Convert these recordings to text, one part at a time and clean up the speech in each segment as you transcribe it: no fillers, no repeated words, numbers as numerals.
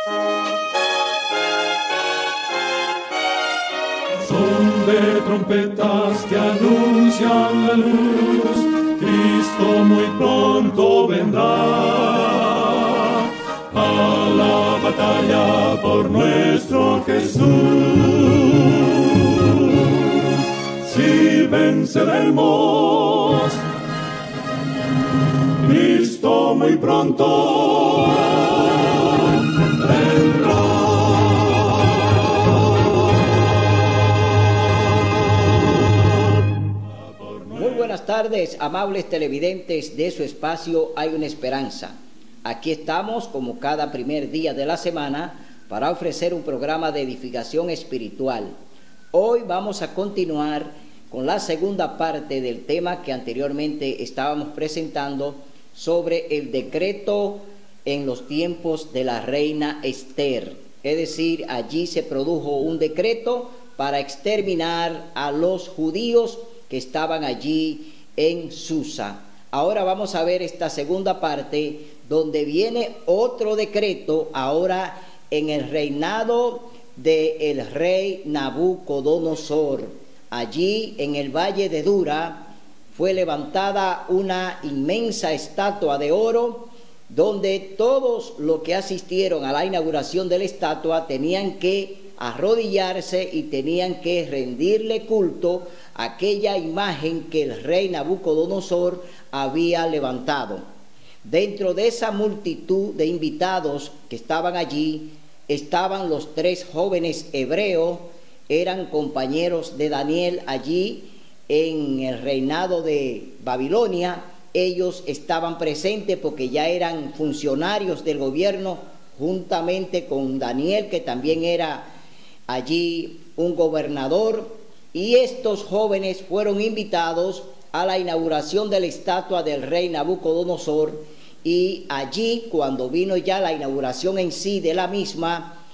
Son de trompetas que anuncian la luz, Cristo muy pronto vendrá a la batalla por nuestro Jesús. Si venceremos, Cristo muy pronto vendrá. Buenas tardes, amables televidentes de su espacio Hay una Esperanza. Aquí estamos, como cada primer día de la semana, para ofrecer un programa de edificación espiritual. Hoy vamos a continuar con la segunda parte del tema que anteriormente estábamos presentando sobre el decreto en los tiempos de la reina Esther. Es decir, allí se produjo un decreto para exterminar a los judíos que estaban allí en Susa. Ahora vamos a ver esta segunda parte donde viene otro decreto ahora en el reinado del rey Nabucodonosor. Allí en el valle de Dura fue levantada una inmensa estatua de oro donde todos los que asistieron a la inauguración de la estatua tenían que arrodillarse y tenían que rendirle culto a aquella imagen que el rey Nabucodonosor había levantado. Dentro de esa multitud de invitados que estaban allí, estaban los tres jóvenes hebreos, eran compañeros de Daniel allí en el reinado de Babilonia. Ellos estaban presentes porque ya eran funcionarios del gobierno, juntamente con Daniel, que también era allí un gobernador, y estos jóvenes fueron invitados a la inauguración de la estatua del rey Nabucodonosor, y allí cuando vino ya la inauguración en sí de la misma,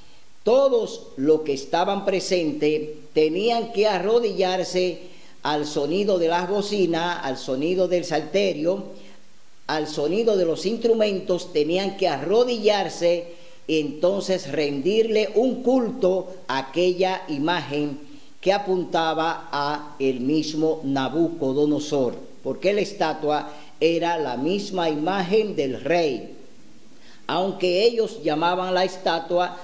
todos los que estaban presentes tenían que arrodillarse al sonido de las bocinas, al sonido del salterio, al sonido de los instrumentos, tenían que arrodillarse y entonces rendirle un culto a aquella imagen que apuntaba a el mismo Nabucodonosor, porque la estatua era la misma imagen del rey, aunque ellos llamaban la estatua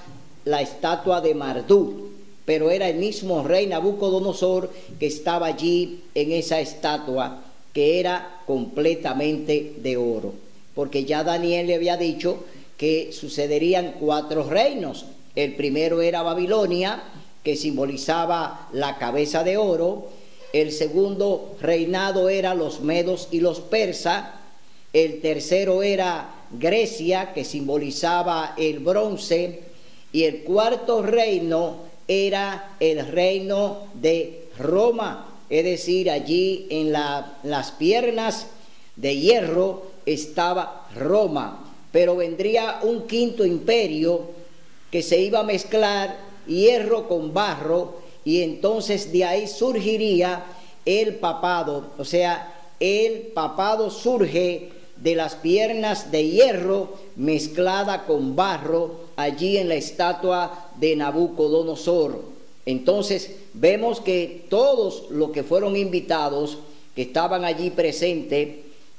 de Marduk, pero era el mismo rey Nabucodonosor que estaba allí en esa estatua, que era completamente de oro, porque ya Daniel le había dicho que sucederían 4 reinos. El primero era Babilonia, que simbolizaba la cabeza de oro. El segundo reinado era los medos y los persas. El tercero era Grecia, que simbolizaba el bronce. Y el cuarto reino era el reino de Roma, es decir, allí en las piernas de hierro estaba Roma. Pero vendría un quinto imperio que se iba a mezclar hierro con barro, y entonces de ahí surgiría el papado. O sea, el papado surge de las piernas de hierro mezclada con barro allí en la estatua de Nabucodonosor. Entonces vemos que todos los que fueron invitados, que estaban allí presentes,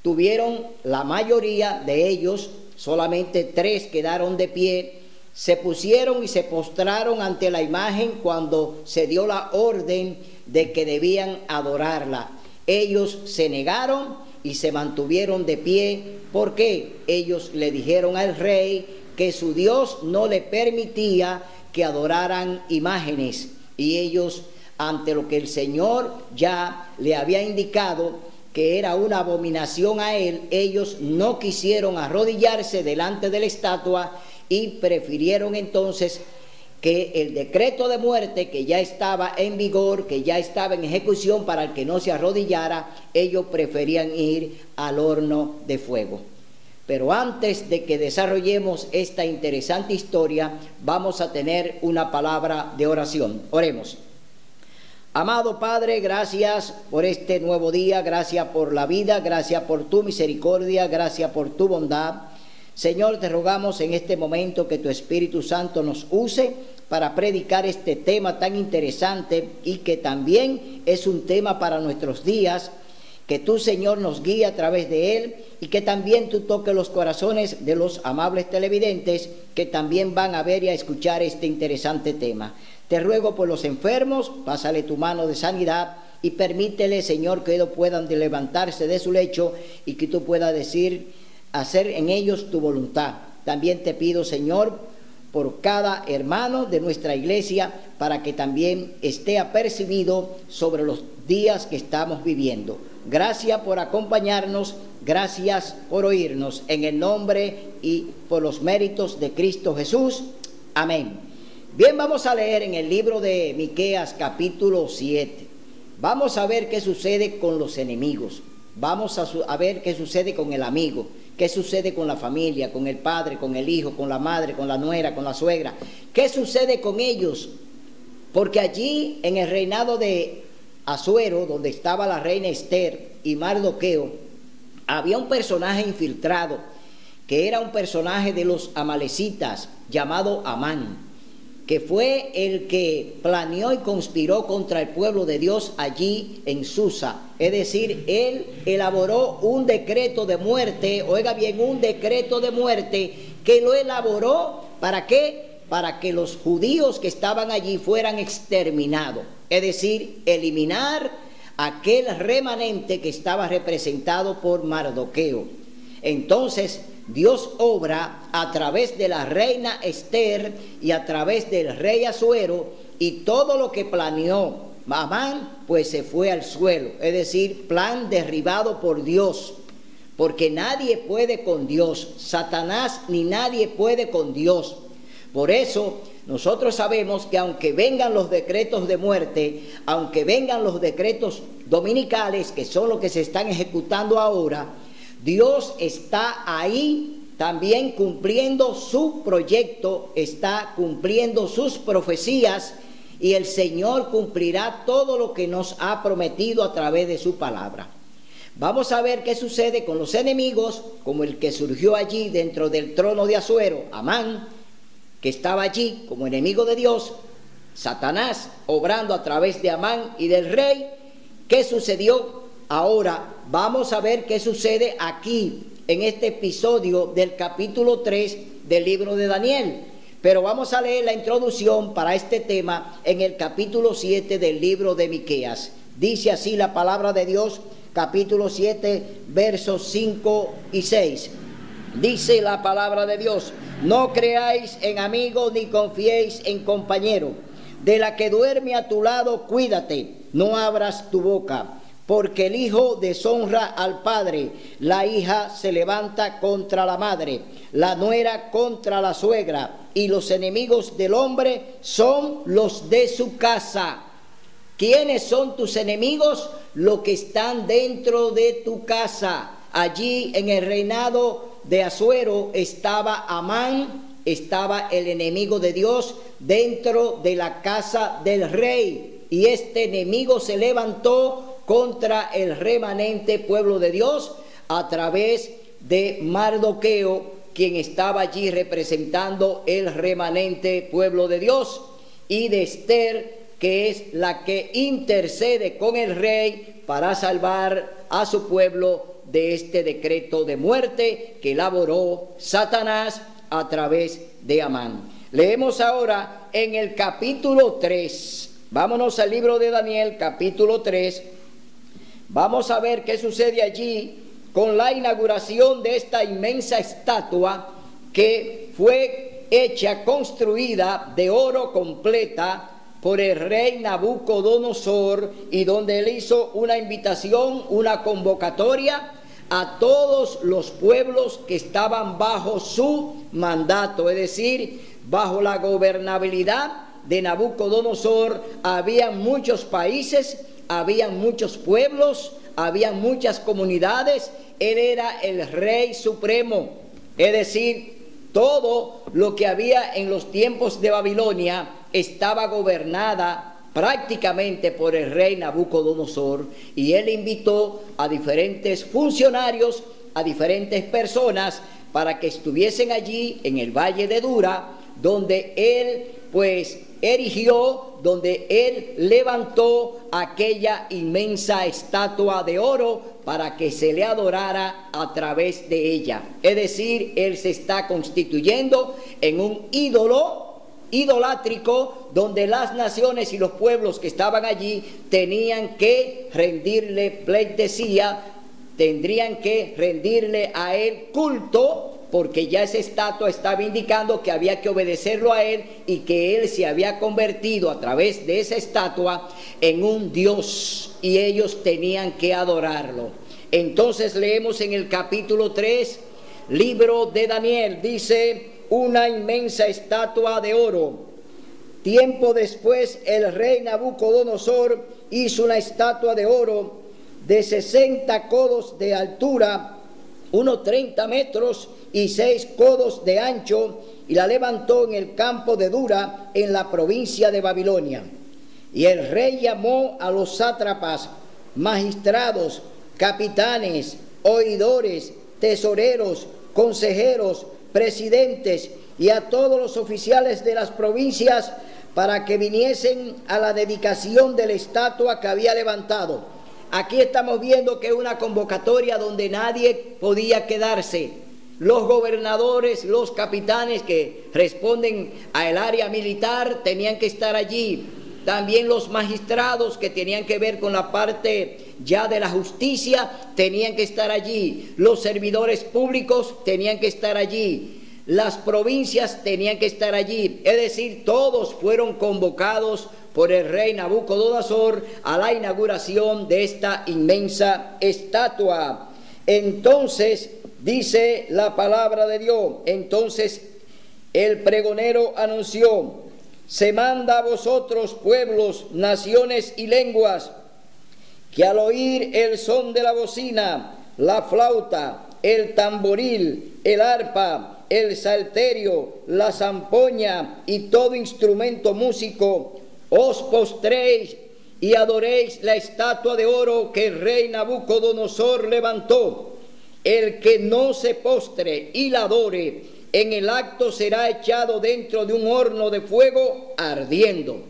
tuvieron, la mayoría de ellos, solamente 3 quedaron de pie, se pusieron y se postraron ante la imagen cuando se dio la orden de que debían adorarla. Ellos se negaron y se mantuvieron de pie porque ellos le dijeron al rey que su Dios no le permitía que adoraran imágenes, y ellos, ante lo que el Señor ya le había indicado que era una abominación a él, ellos no quisieron arrodillarse delante de la estatua y prefirieron entonces que el decreto de muerte que ya estaba en vigor, que ya estaba en ejecución para el que no se arrodillara, ellos preferían ir al horno de fuego. Pero antes de que desarrollemos esta interesante historia, vamos a tener una palabra de oración. Oremos. Amado Padre, gracias por este nuevo día, gracias por la vida, gracias por tu misericordia, gracias por tu bondad. Señor, te rogamos en este momento que tu Espíritu Santo nos use para predicar este tema tan interesante y que también es un tema para nuestros días, que tú, Señor, nos guíe a través de él y que también tú toques los corazones de los amables televidentes que también van a ver y a escuchar este interesante tema. Te ruego por los enfermos, pásale tu mano de sanidad y permítele, Señor, que ellos puedan levantarse de su lecho y que tú puedas hacer en ellos tu voluntad. También te pido, Señor, por cada hermano de nuestra iglesia, para que también esté apercibido sobre los días que estamos viviendo. Gracias por acompañarnos, gracias por oírnos, en el nombre y por los méritos de Cristo Jesús. Amén. Bien, vamos a leer en el libro de Miqueas capítulo 7. Vamos a ver qué sucede con los enemigos. Vamos a ver qué sucede con el amigo. ¿Qué sucede con la familia, con el padre, con el hijo, con la madre, con la nuera, con la suegra? ¿Qué sucede con ellos? Porque allí en el reinado de Asuero, donde estaba la reina Esther y Mardoqueo, había un personaje infiltrado, que era un personaje de los amalecitas, llamado Amán, que fue el que planeó y conspiró contra el pueblo de Dios allí en Susa. Es decir, él elaboró un decreto de muerte, oiga bien, un decreto de muerte que lo elaboró, ¿para qué? Para que los judíos que estaban allí fueran exterminados. Es decir, eliminar aquel remanente que estaba representado por Mardoqueo. Entonces, Dios obra a través de la reina Esther y a través del rey Asuero, y todo lo que planeó Amán pues se fue al suelo, es decir, plan derribado por Dios, porque nadie puede con Dios, Satanás ni nadie puede con Dios. Por eso nosotros sabemos que aunque vengan los decretos de muerte, aunque vengan los decretos dominicales, que son los que se están ejecutando ahora, Dios está ahí también cumpliendo su proyecto, está cumpliendo sus profecías, y el Señor cumplirá todo lo que nos ha prometido a través de su palabra. Vamos a ver qué sucede con los enemigos, como el que surgió allí dentro del trono de Asuero, Amán, que estaba allí como enemigo de Dios, Satanás obrando a través de Amán y del rey. ¿Qué sucedió? Ahora vamos a ver qué sucede aquí en este episodio del capítulo 3 del libro de Daniel. Pero vamos a leer la introducción para este tema en el capítulo 7 del libro de Miqueas. Dice así la palabra de Dios, capítulo 7, versos 5 y 6. Dice la palabra de Dios: no creáis en amigo ni confiéis en compañero. De la que duerme a tu lado, cuídate, no abras tu boca. Porque el hijo deshonra al padre, la hija se levanta contra la madre, la nuera contra la suegra, y los enemigos del hombre son los de su casa. ¿Quiénes son tus enemigos? Los que están dentro de tu casa. Allí en el reinado de Asuero estaba Amán, estaba el enemigo de Dios dentro de la casa del rey, y este enemigo se levantó contra el remanente pueblo de Dios a través de Mardoqueo, quien estaba allí representando el remanente pueblo de Dios, y de Esther, que es la que intercede con el rey para salvar a su pueblo de este decreto de muerte que elaboró Satanás a través de Amán. Leemos ahora en el capítulo 3. Vámonos al libro de Daniel, capítulo 3. Vamos a ver qué sucede allí con la inauguración de esta inmensa estatua que fue hecha, construida de oro completa por el rey Nabucodonosor, y donde él hizo una invitación, una convocatoria a todos los pueblos que estaban bajo su mandato, es decir, bajo la gobernabilidad de Nabucodonosor. Había muchos países, había muchos pueblos, había muchas comunidades. Él era el rey supremo, es decir, todo lo que había en los tiempos de Babilonia estaba gobernada prácticamente por el rey Nabucodonosor, y él invitó a diferentes funcionarios, a diferentes personas para que estuviesen allí en el valle de Dura, donde él pues erigió, donde él levantó aquella inmensa estatua de oro para que se le adorara a través de ella. Es decir, él se está constituyendo en un ídolo idolátrico, donde las naciones y los pueblos que estaban allí tenían que rendirle pleitesía, tendrían que rendirle a él culto, porque ya esa estatua estaba indicando que había que obedecerlo a él y que él se había convertido a través de esa estatua en un dios y ellos tenían que adorarlo. Entonces leemos en el capítulo 3, libro de Daniel, dice: una inmensa estatua de oro. Tiempo después el rey Nabucodonosor hizo una estatua de oro de 60 codos de altura, unos 30 metros y 6 codos de ancho, y la levantó en el campo de Dura, en la provincia de Babilonia. Y el rey llamó a los sátrapas, magistrados, capitanes, oidores, tesoreros, consejeros, presidentes y a todos los oficiales de las provincias para que viniesen a la dedicación de la estatua que había levantado. Aquí estamos viendo que es una convocatoria donde nadie podía quedarse. Los gobernadores, los capitanes que responden al área militar tenían que estar allí. También los magistrados que tenían que ver con la parte ya de la justicia tenían que estar allí. Los servidores públicos tenían que estar allí. Las provincias tenían que estar allí. Es decir, todos fueron convocados por el rey Nabucodonosor a la inauguración de esta inmensa estatua. Entonces, dice la palabra de Dios, entonces el pregonero anunció: se manda a vosotros, pueblos, naciones y lenguas, que al oír el son de la bocina, la flauta, el tamboril, el arpa, el salterio, la zampoña y todo instrumento músico, os postréis y adoréis la estatua de oro que el rey Nabucodonosor levantó. El que no se postre y la adore, en el acto será echado dentro de un horno de fuego ardiendo.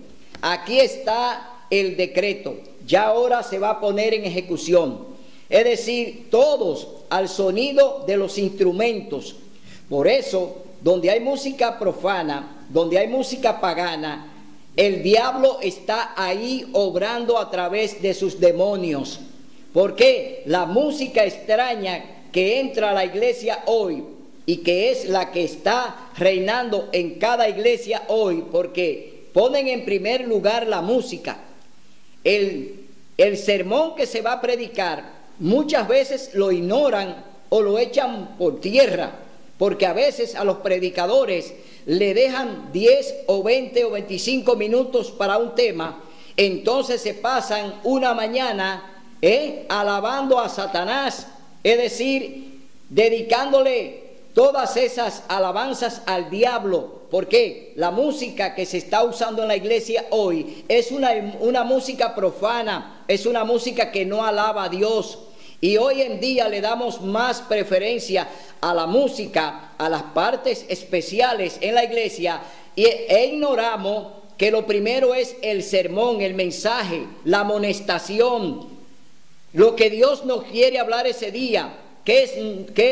Aquí está el decreto, ya ahora se va a poner en ejecución. Es decir, todos al sonido de los instrumentos. Por eso, donde hay música profana, donde hay música pagana, el diablo está ahí obrando a través de sus demonios. Porque la música extraña que entra a la iglesia hoy y que es la que está reinando en cada iglesia hoy, porque ponen en primer lugar la música. El sermón que se va a predicar muchas veces lo ignoran o lo echan por tierra, porque a veces a los predicadores le dejan 10 o 20 o 25 minutos para un tema, entonces se pasan una mañana alabando a Satanás, es decir, dedicándole todas esas alabanzas al diablo, porque la música que se está usando en la iglesia hoy es una música profana, es una música que no alaba a Dios. Y hoy en día le damos más preferencia a la música, a las partes especiales en la iglesia, e ignoramos que lo primero es el sermón, el mensaje, la amonestación, lo que Dios nos quiere hablar ese día. ¿Qué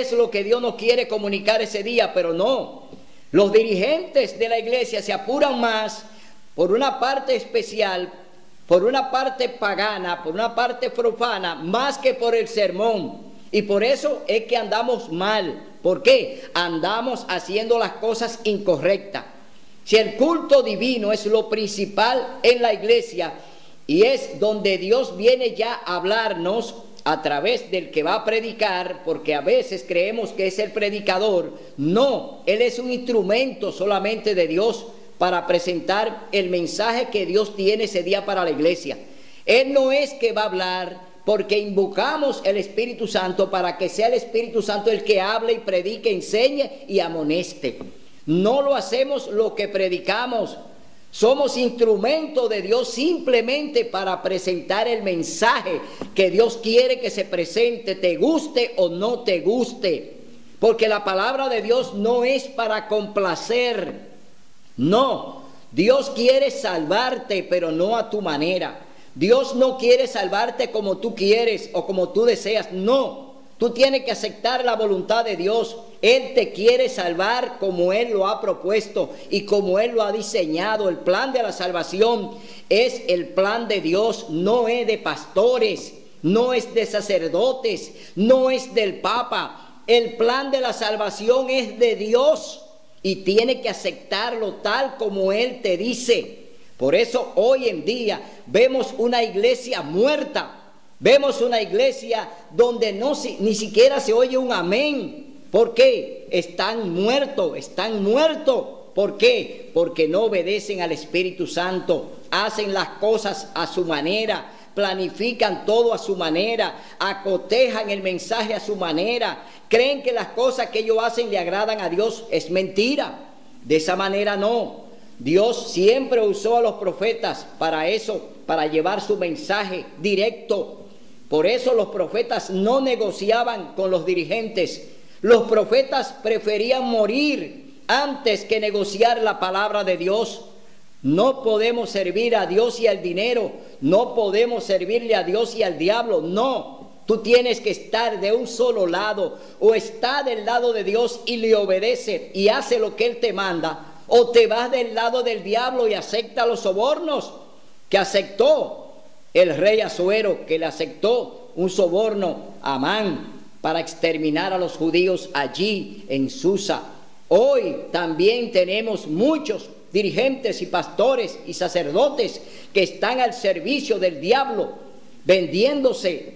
es lo que Dios nos quiere comunicar ese día? Pero no, los dirigentes de la iglesia se apuran más por una parte especial, por una parte pagana, por una parte profana, más que por el sermón. Y por eso es que andamos mal. ¿Por qué? Andamos haciendo las cosas incorrectas. Si el culto divino es lo principal en la iglesia y es donde Dios viene ya a hablarnos a través del que va a predicar, porque a veces creemos que es el predicador. No, él es un instrumento solamente de Dios para presentar el mensaje que Dios tiene ese día para la iglesia. Él no es que va a hablar porque invocamos el Espíritu Santo para que sea el Espíritu Santo el que hable y predique, enseñe y amoneste. No lo hacemos lo que predicamos. Somos instrumento de Dios simplemente para presentar el mensaje que Dios quiere que se presente, te guste o no te guste. porque la palabra de Dios no es para complacer. No, Dios quiere salvarte, pero no a tu manera. Dios no quiere salvarte como tú quieres o como tú deseas. No, tú tienes que aceptar la voluntad de Dios. Él te quiere salvar como Él lo ha propuesto y como Él lo ha diseñado. El plan de la salvación es el plan de Dios, no es de pastores, no es de sacerdotes, no es del Papa. El plan de la salvación es de Dios y tiene que aceptarlo tal como Él te dice. Por eso hoy en día vemos una iglesia muerta, vemos una iglesia donde ni siquiera se oye un amén. ¿Por qué? Están muertos. ¿Por qué? Porque no obedecen al Espíritu Santo, hacen las cosas a su manera, planifican todo a su manera, acotejan el mensaje a su manera, creen que las cosas que ellos hacen le agradan a Dios. Es mentira. De esa manera no. Dios siempre usó a los profetas para eso, para llevar su mensaje directo. Por eso los profetas no negociaban con los dirigentes. Los profetas preferían morir antes que negociar la palabra de Dios. No podemos servir a Dios y al dinero. No podemos servirle a Dios y al diablo. No, tú tienes que estar de un solo lado. O está del lado de Dios y le obedece y hace lo que Él te manda. O te vas del lado del diablo y acepta los sobornos que aceptó el rey Asuero, que le aceptó un soborno a Amán para exterminar a los judíos allí en Susa. Hoy también tenemos muchos dirigentes y pastores y sacerdotes que están al servicio del diablo, vendiéndose.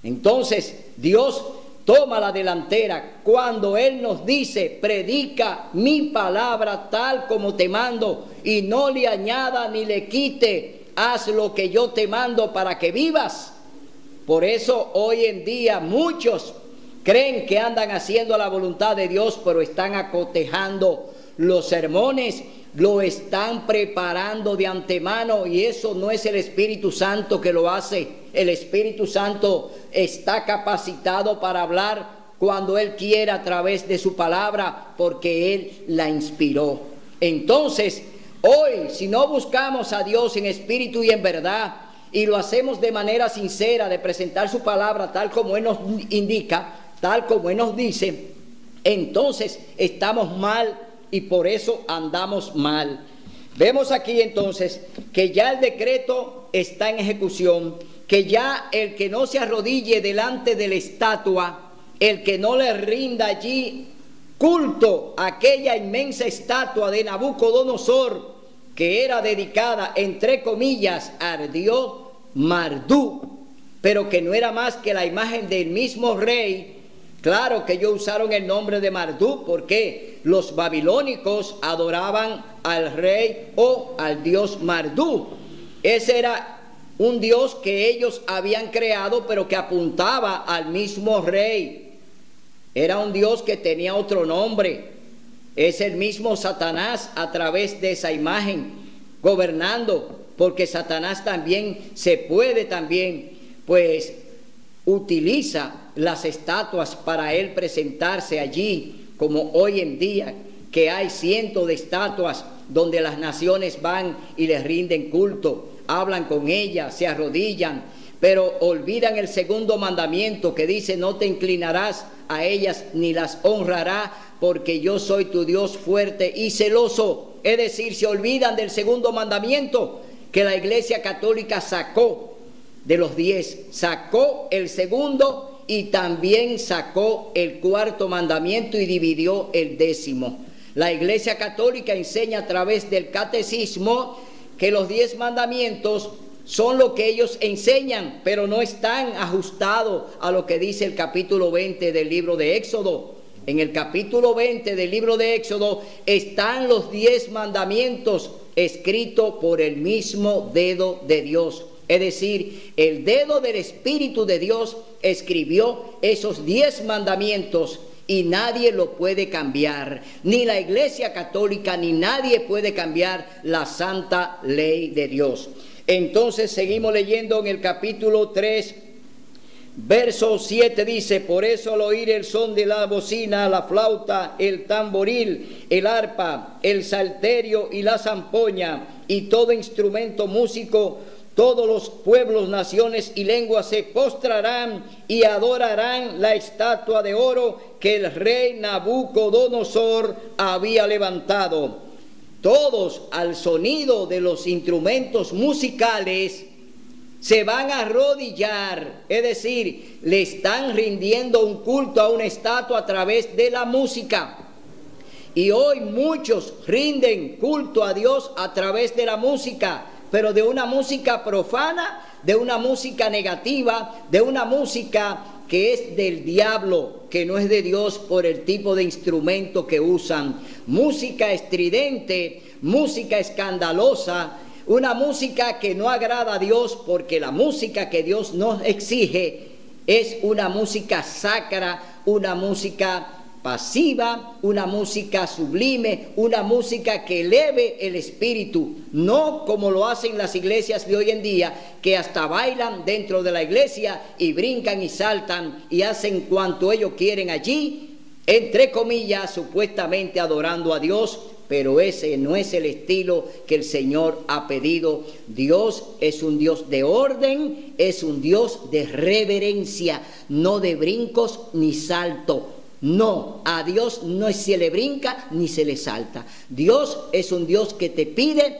Entonces Dios toma la delantera cuando Él nos dice: predica mi palabra tal como te mando, y no le añada ni le quite, haz lo que yo te mando para que vivas. Por eso hoy en día muchos creen que andan haciendo la voluntad de Dios, pero están acotejando los sermones, lo están preparando de antemano, y eso no es el Espíritu Santo que lo hace. El Espíritu Santo está capacitado para hablar cuando Él quiera a través de su palabra, porque Él la inspiró. Entonces, hoy, si no buscamos a Dios en espíritu y en verdad, y lo hacemos de manera sincera, de presentar su palabra tal como Él nos indica, tal como Él nos dice, entonces estamos mal y por eso andamos mal. Vemos aquí entonces que ya el decreto está en ejecución, que ya el que no se arrodille delante de la estatua, el que no le rinda allí culto a aquella inmensa estatua de Nabucodonosor, que era dedicada, entre comillas, al dios Marduk, pero que no era más que la imagen del mismo rey. Claro que ellos usaron el nombre de Marduk porque los babilónicos adoraban al rey o al dios Marduk. Ese era un dios que ellos habían creado, pero que apuntaba al mismo rey. Era un dios que tenía otro nombre. Es el mismo Satanás a través de esa imagen gobernando, porque Satanás también pues utiliza las estatuas para él presentarse allí, como hoy en día que hay cientos de estatuas donde las naciones van y les rinden culto, hablan con ellas, se arrodillan, pero olvidan el segundo mandamiento que dice: no te inclinarás a ellas ni las honrarás, porque yo soy tu Dios fuerte y celoso. Es decir, se olvidan del segundo mandamiento que la Iglesia Católica sacó de los 10, sacó el segundo y también sacó el cuarto mandamiento y dividió el 10º. La Iglesia Católica enseña a través del catecismo que los 10 mandamientos son lo que ellos enseñan, pero no están ajustados a lo que dice el capítulo 20 del libro de Éxodo. En el capítulo 20 del libro de Éxodo están los 10 mandamientos escritos por el mismo dedo de Dios. Es decir, el dedo del Espíritu de Dios escribió esos 10 mandamientos y nadie lo puede cambiar. Ni la Iglesia Católica ni nadie puede cambiar la santa ley de Dios. Entonces seguimos leyendo en el capítulo 3 Verso 7 dice: por eso al oír el son de la bocina, la flauta, el tamboril, el arpa, el salterio y la zampoña y todo instrumento músico, todos los pueblos, naciones y lenguas se postrarán y adorarán la estatua de oro que el rey Nabucodonosor había levantado. Todos al sonido de los instrumentos musicales se van a arrodillar, es decir, le están rindiendo un culto a una estatua a través de la música. Y hoy muchos rinden culto a Dios a través de la música, pero de una música profana, de una música negativa, de una música que es del diablo, que no es de Dios por el tipo de instrumento que usan. Música estridente, música escandalosa, una música que no agrada a Dios, porque la música que Dios nos exige es una música sacra, una música pasiva, una música sublime, una música que eleve el espíritu, no como lo hacen las iglesias de hoy en día, que hasta bailan dentro de la iglesia y brincan y saltan y hacen cuanto ellos quieren allí, entre comillas, supuestamente adorando a Dios, pero ese no es el estilo que el Señor ha pedido. Dios es un Dios de orden, es un Dios de reverencia, no de brincos ni salto. No, a Dios no se le brinca ni se le salta. Dios es un Dios que te pide: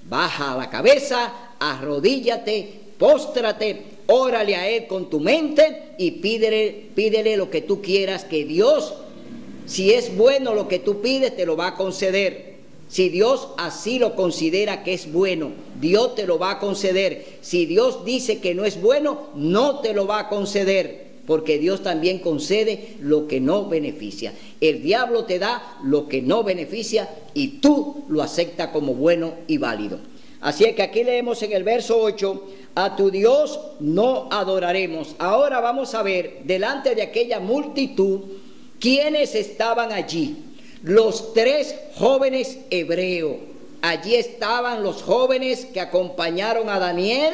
baja la cabeza, arrodíllate, póstrate, órale a Él con tu mente y pídele lo que tú quieras, que Dios, si es bueno lo que tú pides, te lo va a conceder. Si Dios así lo considera que es bueno, Dios te lo va a conceder. Si Dios dice que no es bueno, no te lo va a conceder, porque Dios también concede lo que no beneficia. El diablo te da lo que no beneficia y tú lo aceptas como bueno y válido. Así es que aquí leemos en el verso 8: a tu Dios no adoraremos. Ahora vamos a ver, delante de aquella multitud, ¿quiénes estaban allí? Los 3 jóvenes hebreos. Allí estaban los jóvenes que acompañaron a Daniel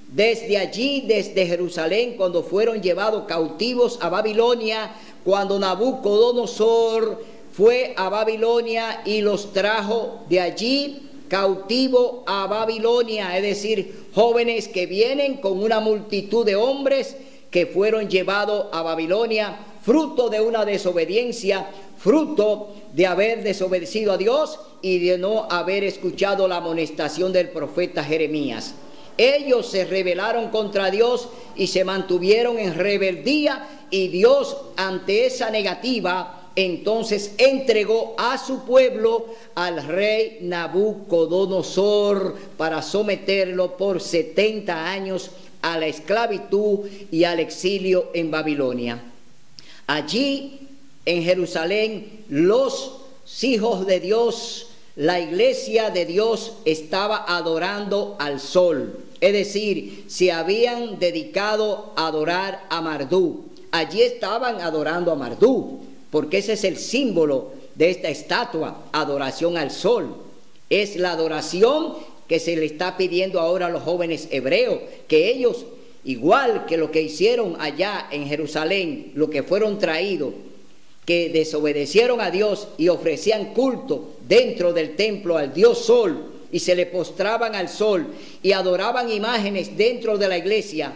desde allí, desde Jerusalén, cuando fueron llevados cautivos a Babilonia, cuando Nabucodonosor fue a Babilonia y los trajo de allí cautivo a Babilonia, es decir, jóvenes que vienen con una multitud de hombres que fueron llevados a Babilonia, fruto de una desobediencia, fruto de haber desobedecido a Dios y de no haber escuchado la amonestación del profeta Jeremías. Ellos se rebelaron contra Dios y se mantuvieron en rebeldía, y Dios, ante esa negativa, entonces entregó a su pueblo al rey Nabucodonosor para someterlo por 70 años a la esclavitud y al exilio en Babilonia. Allí en Jerusalén, los hijos de Dios, la iglesia de Dios, estaba adorando al sol, es decir, se habían dedicado a adorar a Marduk. Allí estaban adorando a Marduk, porque ese es el símbolo de esta estatua, adoración al sol. Es la adoración que se le está pidiendo ahora a los jóvenes hebreos, que ellos, igual que lo que hicieron allá en Jerusalén, lo que fueron traídos, que desobedecieron a Dios y ofrecían culto dentro del templo al Dios Sol, y se le postraban al sol y adoraban imágenes dentro de la iglesia.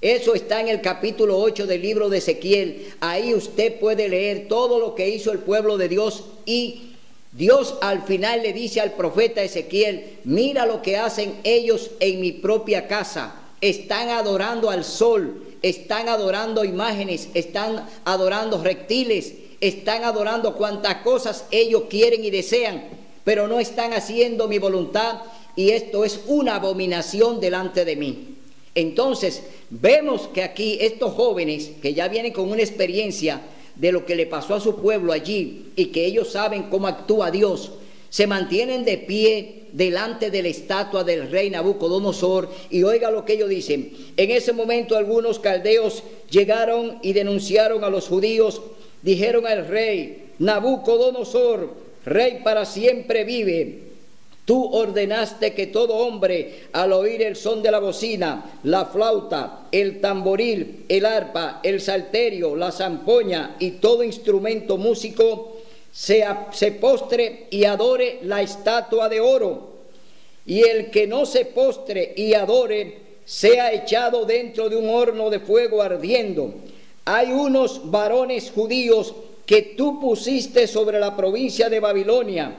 Eso está en el capítulo 8 del libro de Ezequiel. Ahí usted puede leer todo lo que hizo el pueblo de Dios, y Dios al final le dice al profeta Ezequiel: mira lo que hacen ellos en mi propia casa. Están adorando al sol, están adorando imágenes, están adorando reptiles, están adorando cuantas cosas ellos quieren y desean, pero no están haciendo mi voluntad, y esto es una abominación delante de mí. Entonces vemos que aquí estos jóvenes, que ya vienen con una experiencia de lo que le pasó a su pueblo allí, y que ellos saben cómo actúa Dios, se mantienen de pie delante de la estatua del rey Nabucodonosor. Y oiga lo que ellos dicen: en ese momento algunos caldeos llegaron y denunciaron a los judíos. Dijeron al rey: Nabucodonosor, rey para siempre vive. Tú ordenaste que todo hombre, al oír el son de la bocina, la flauta, el tamboril, el arpa, el salterio, la zampoña y todo instrumento músico, se postre y adore la estatua de oro. Y el que no se postre y adore, sea echado dentro de un horno de fuego ardiendo. Hay unos varones judíos que tú pusiste sobre la provincia de Babilonia,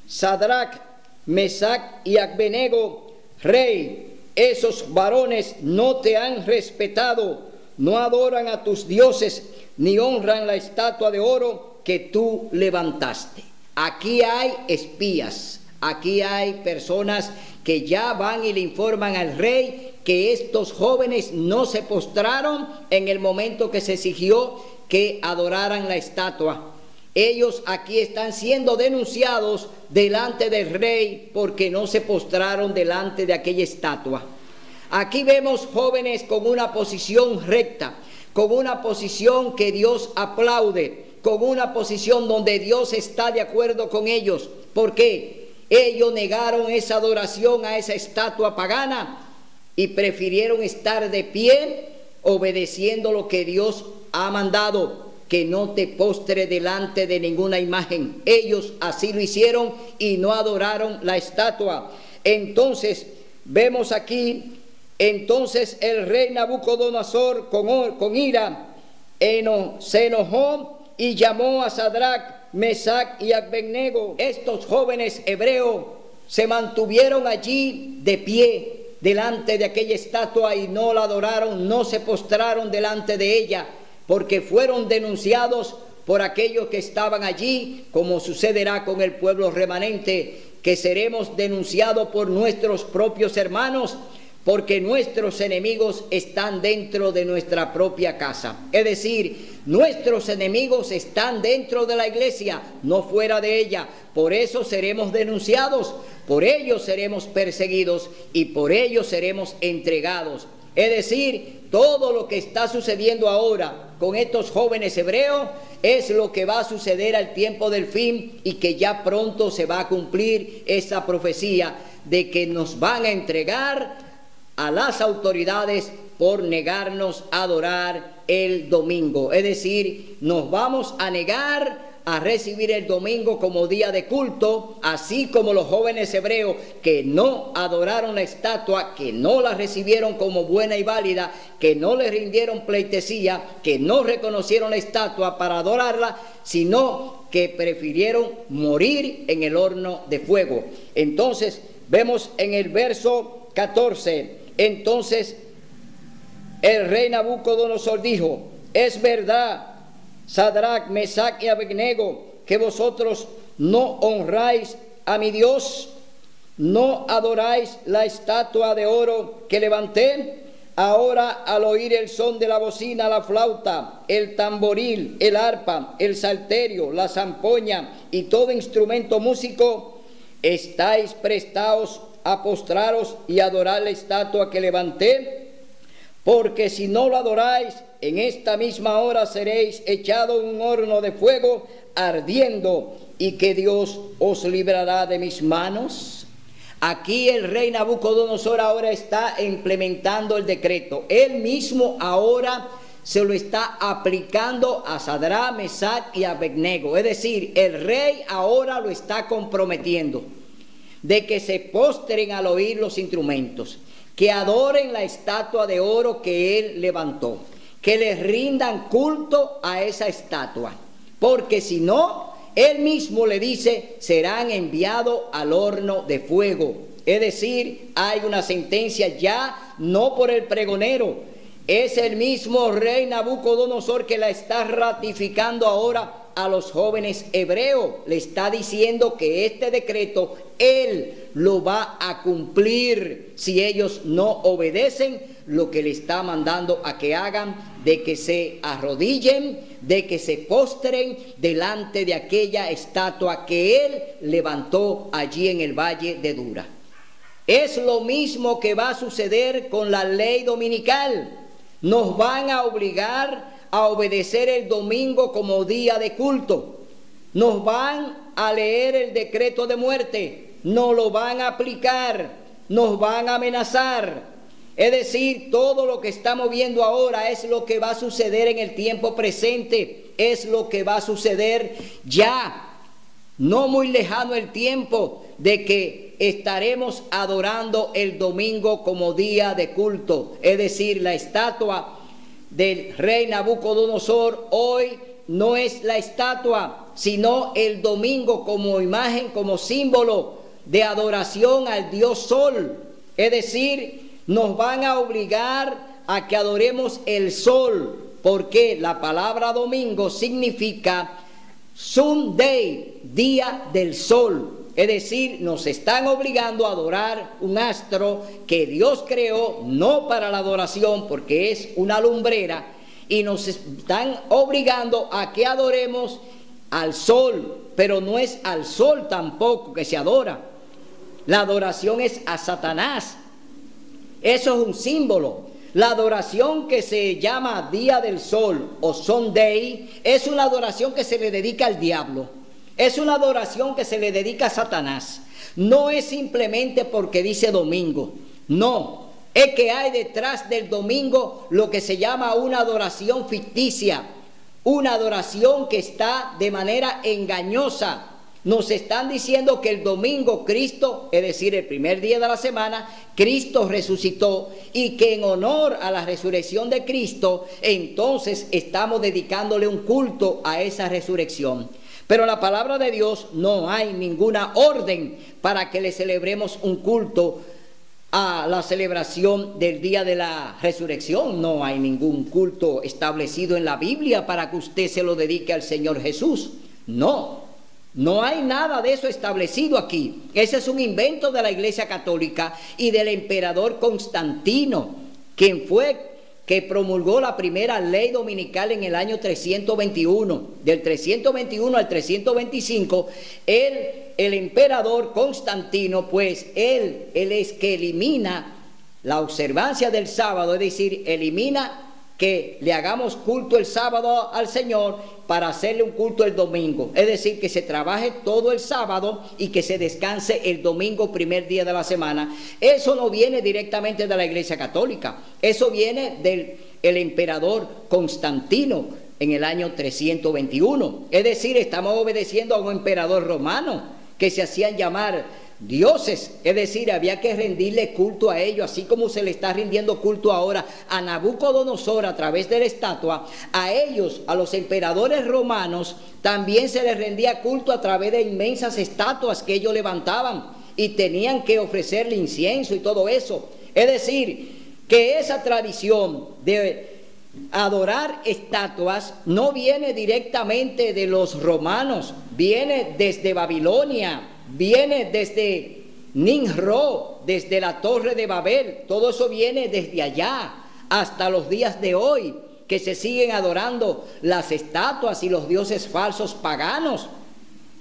Sadrach, Mesach y Abednego, rey. Esos varones no te han respetado, no adoran a tus dioses, ni honran la estatua de oro que tú levantaste. Aquí hay espías, aquí hay personas que ya van y le informan al rey que estos jóvenes no se postraron en el momento que se exigió que adoraran la estatua. Ellos aquí están siendo denunciados delante del rey porque no se postraron delante de aquella estatua. Aquí vemos jóvenes con una posición recta, con una posición que Dios aplaude, con una posición donde Dios está de acuerdo con ellos. ¿Por qué? Ellos negaron esa adoración a esa estatua pagana y prefirieron estar de pie obedeciendo lo que Dios ha mandado, que no te postre delante de ninguna imagen. Ellos así lo hicieron y no adoraron la estatua. Entonces vemos aquí, entonces el rey Nabucodonosor con ira se enojó y llamó a Sadrach, Mesach y Abednego. Estos jóvenes hebreos se mantuvieron allí de pie delante de aquella estatua y no la adoraron, no se postraron delante de ella, porque fueron denunciados por aquellos que estaban allí, como sucederá con el pueblo remanente, que seremos denunciados por nuestros propios hermanos, porque nuestros enemigos están dentro de nuestra propia casa. Es decir, nuestros enemigos están dentro de la iglesia, no fuera de ella. Por eso seremos denunciados, por ello seremos perseguidos y por ello seremos entregados. Es decir, todo lo que está sucediendo ahora con estos jóvenes hebreos es lo que va a suceder al tiempo del fin, y que ya pronto se va a cumplir esa profecía de que nos van a entregar a las autoridades por negarnos a adorar el domingo. Es decir, nos vamos a negar a recibir el domingo como día de culto, así como los jóvenes hebreos que no adoraron la estatua, que no la recibieron como buena y válida, que no le rindieron pleitesía, que no reconocieron la estatua para adorarla, sino que prefirieron morir en el horno de fuego. Entonces vemos en el verso 14, entonces el rey Nabucodonosor dijo: es verdad, Sadrach, Mesach y Abednego, que vosotros no honráis a mi Dios, no adoráis la estatua de oro que levanté. Ahora, al oír el son de la bocina, la flauta, el tamboril, el arpa, el salterio, la zampoña y todo instrumento músico, estáis prestados a postraros y adorar la estatua que levanté. Porque si no lo adoráis, en esta misma hora seréis echados en un horno de fuego ardiendo, y que Dios os librará de mis manos. Aquí el rey Nabucodonosor ahora está implementando el decreto. Él mismo ahora se lo está aplicando a Sadrach, Mesach y Abednego. Es decir, el rey ahora lo está comprometiendo de que se postren al oír los instrumentos, que adoren la estatua de oro que él levantó, que les rindan culto a esa estatua, porque si no, él mismo le dice, serán enviados al horno de fuego. Es decir, hay una sentencia ya no por el pregonero, es el mismo rey Nabucodonosor que la está ratificando ahora a los jóvenes hebreos. Le está diciendo que este decreto él lo va a cumplir si ellos no obedecen lo que le está mandando a que hagan, de que se arrodillen, de que se postren delante de aquella estatua que él levantó allí en el valle de Dura. Es lo mismo que va a suceder con la ley dominical. Nos van a obligar a obedecer el domingo como día de culto. Nos van a leer el decreto de muerte. nos lo van a aplicar, nos van a amenazar. Es decir, todo lo que estamos viendo ahora es lo que va a suceder en el tiempo presente, es lo que va a suceder ya. No muy lejano el tiempo de que estaremos adorando el domingo como día de culto. Es decir, la estatua del rey Nabucodonosor hoy no es la estatua, sino el domingo como imagen, como símbolo de adoración al Dios Sol. Es decir, nos van a obligar a que adoremos el sol, porque la palabra domingo significa Sunday, día del sol. Es decir, nos están obligando a adorar un astro que Dios creó, no para la adoración, porque es una lumbrera, y nos están obligando a que adoremos al sol, pero no es al sol tampoco que se adora. La adoración es a Satanás. Eso es un símbolo. La adoración que se llama Día del Sol o Sunday es una adoración que se le dedica al diablo. Es una adoración que se le dedica a Satanás. No es simplemente porque dice domingo. No, es que hay detrás del domingo lo que se llama una adoración ficticia. Una adoración que está de manera engañosa. Nos están diciendo que el domingo Cristo, es decir, el primer día de la semana, Cristo resucitó, y que en honor a la resurrección de Cristo, entonces estamos dedicándole un culto a esa resurrección. Pero en la palabra de Dios no hay ninguna orden para que le celebremos un culto a la celebración del día de la resurrección. No hay ningún culto establecido en la Biblia para que usted se lo dedique al Señor Jesús. No hay nada de eso establecido aquí. Ese es un invento de la Iglesia Católica y del emperador Constantino, quien fue que promulgó la primera ley dominical en el año 321. Del 321 al 325, el emperador Constantino, pues él es que elimina la observancia del sábado, es decir, elimina que le hagamos culto el sábado al Señor para hacerle un culto el domingo. Es decir, que se trabaje todo el sábado y que se descanse el domingo, primer día de la semana. Eso no viene directamente de la Iglesia Católica. Eso viene del emperador Constantino en el año 321. Es decir, estamos obedeciendo a un emperador romano que se hacían llamar dioses, es decir, había que rendirle culto a ellos, así como se le está rindiendo culto ahora a Nabucodonosor a través de la estatua. A ellos, a los emperadores romanos, también se les rendía culto a través de inmensas estatuas que ellos levantaban y tenían que ofrecerle incienso y todo eso. Es decir, que esa tradición de adorar estatuas no viene directamente de los romanos, viene desde Babilonia, viene desde Nimrod, desde la Torre de Babel. Todo eso viene desde allá hasta los días de hoy, que se siguen adorando las estatuas y los dioses falsos paganos.